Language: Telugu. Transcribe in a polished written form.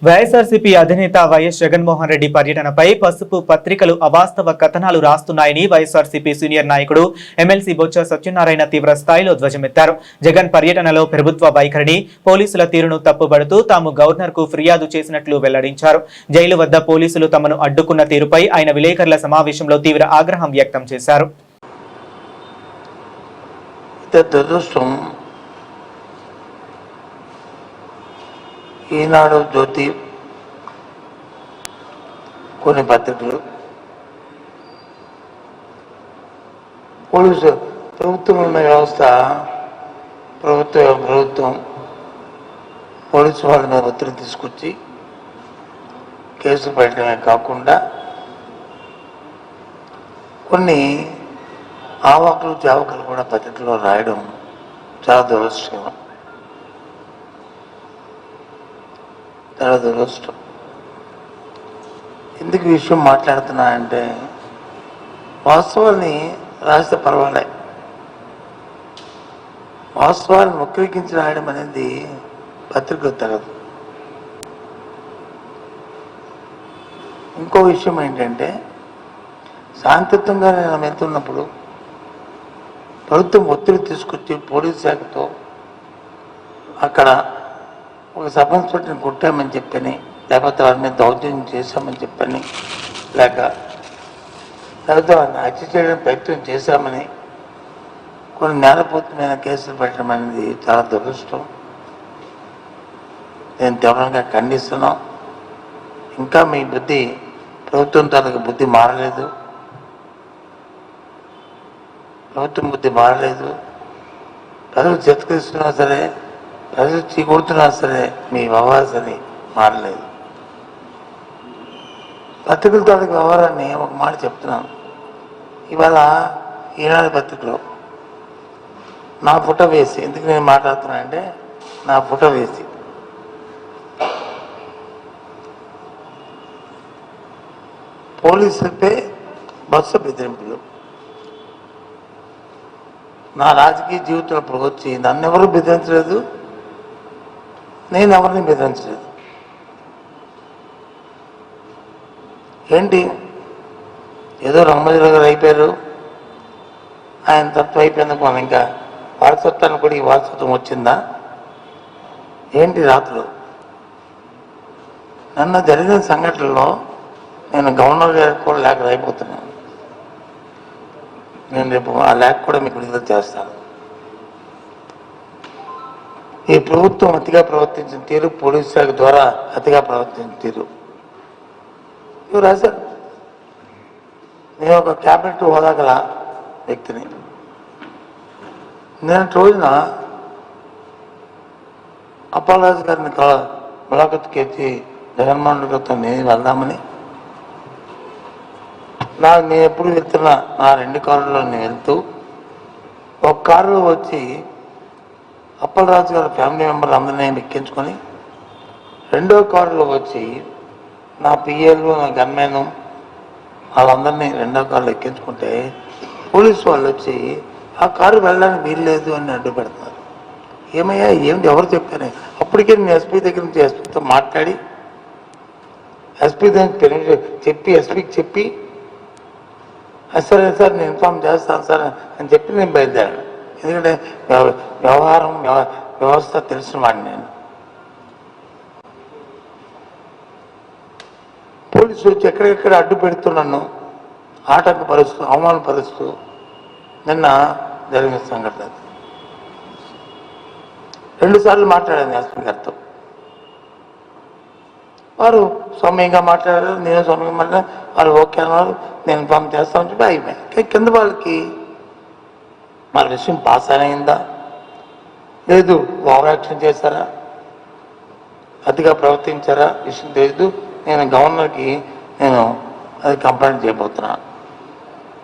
వైఎస్ఆర్సీపీ అధినేత వైఎస్ జగన్మోహన్ రెడ్డి పర్యటనపై పసుపు పత్రికలు అవాస్తవ కథనాలు రాస్తున్నాయని వైఎస్ఆర్సీపీ సీనియర్ నాయకుడు ఎమ్మెల్సీ బొత్స సత్యనారాయణ తీవ్ర స్థాయిలో ధ్వజమెత్తారు. జగన్ పర్యటనలో ప్రభుత్వ వైఖరిని, పోలీసుల తీరును తప్పుబడుతూ తాము గవర్నర్కు ఫిర్యాదు చేసినట్లు వెల్లడించారు. జైలు వద్ద పోలీసులు తమను అడ్డుకున్న తీరుపై ఆయన విలేకరుల సమావేశంలో తీవ్ర ఆగ్రహం వ్యక్తం చేశారు. ఈనాడు, జ్యోతి, కొన్ని పత్రికలు పోలీసు ప్రభుత్వం ఉన్న వ్యవస్థ ప్రభుత్వం పోలీసు వాళ్ళ మీద ఒత్తిడి తీసుకొచ్చి కేసులు పెట్టడమే కాకుండా కొన్ని ఆవాకులు చావకులు కూడా పత్రికలో రాయడం చాలా దురదృష్టం. ఎందుకు ఈ విషయం మాట్లాడుతున్నా అంటే, వాస్తవాన్ని రాస్తే పర్వాలే, వాస్తవాన్ని వక్రీకరించి రాయడం అనేది పత్రికలు తగదు. ఇంకో విషయం ఏంటంటే, శాంతియుతంగా నేను వెళ్తున్నప్పుడు ప్రభుత్వం ఒత్తిడి తీసుకొచ్చి పోలీస్ శాఖతో అక్కడ ఒక సబ్ ఇన్స్పెక్టర్ని కొట్టామని చెప్పని, లేకపోతే వారి మీద దౌర్జన్యం చేశామని చెప్పని, లేకపోతే వారిని హత్య చేయడానికి ప్రయత్నం చేశామని కొన్ని నేరపూర్తమైన కేసులు పెట్టడం అనేది చాలా దురదృష్టం. నేను తీవ్రంగా ఖండిస్తున్నాం. ఇంకా మీ బుద్ధి, ప్రభుత్వం తాలూకు బుద్ధి మారలేదు, ప్రభుత్వం బుద్ధి మారలేదు. ప్రజలు చిత్కరిస్తున్నా సరే, ప్రజలు చీకొడుతున్నా సరే మీ వ్యవహారాన్ని మారలేదు. పత్రికల తాలూకు వ్యవహారాన్ని ఒక మాట చెప్తున్నాను. ఇవాళ ఈనాడు పత్రికలో నా ఫోటో వేసి, ఎందుకు నేను మాట్లాడుతున్నా అంటే, నా ఫోటో వేసి పోలీసులపై బస్సు బెదిరింపులు. నా రాజకీయ జీవితంలో వచ్చి నన్ను ఎవరు బెదిరించలేదు, నేను ఎవరిని బెదిరించలేదు. ఏంటి, ఏదో రంగరాజు గారు అయిపోయారు, ఆయన తత్వం అయిపోయింది, మనం ఇంకా వారసత్వాన్ని కూడా ఈ వారసత్వం వచ్చిందా ఏంటి? రాత్రులు నన్ను జరిగిన సంఘటనలో నేను గవర్నర్ గారికి కూడా లేఖ రాయిపోతున్నాను. నేను రేపు ఆ లేఖ కూడా మీకు విడుదల చేస్తాను. ఈ ప్రభుత్వం అతిగా ప్రవర్తించిన తీరు, పోలీసు శాఖ ద్వారా అతిగా ప్రవర్తించిన తీరు ఇవి రాశారు. నేను ఒక క్యాబినెట్ హోదా గల వ్యక్తిని. నేను రోజున అప్పలరాజు గారిని ములాఖత్తుకి వచ్చి జగన్మోహన్ రెడ్డితో నేను వెళ్దామని, నేను ఎప్పుడు వెళ్తున్నా నా 2 కారులో నేను వెళ్తూ, ఒక కారులో వచ్చి అప్పలరాజు గారి ఫ్యామిలీ మెంబర్లు అందరినీ ఎక్కించుకొని, 2వ కారులో వచ్చి నా పిఏలు, నా గన్మెను వాళ్ళందరినీ 2వ కారులో ఎక్కించుకుంటే పోలీసు వాళ్ళు వచ్చి ఆ కారు వెళ్ళడానికి వీల్లేదు అని అడ్డు పెడుతున్నారు. ఏమయ్యా, ఏమిటి, ఎవరు చెప్పారు? అప్పటికే నేను ఎస్పీ దగ్గర నుంచి ఎస్పీతో మాట్లాడి, ఎస్పీ దగ్గర ఎస్పీకి చెప్పి, సరే సార్ నేను ఇన్ఫార్మ్ చేస్తాను సార్ అని చెప్పి నేను బయలుదేరాను. ఎందుకంటే వ్యవస్థ తెలిసిన వాడిని నేను. పోలీసులు వచ్చి ఎక్కడెక్కడ అడ్డు పెడుతున్నాను, ఆటంకపరుస్తూ, అవమానపరుస్తూ నిన్న జరిగిన సంఘటన. 2 సార్లు మాట్లాడాను ఎస్పీ గారితో. వారు సౌమ్యంగా మాట్లాడారు, నేను సౌమ్యంగా మాట్లాడారు. వారు ఓకే అన్నారు, నేను ఇన్ఫార్మ్ చేస్తామని చెప్పి అయిపోయాయి. కింద వాళ్ళకి మన విషయం పాస్ అయిందా లేదు, ఓవర్ యాక్షన్ చేశారా, అతిగా ప్రవర్తించారా విషయం తెలియదు. నేను గవర్నర్కి అది కంప్లైంట్ చేయబోతున్నాను.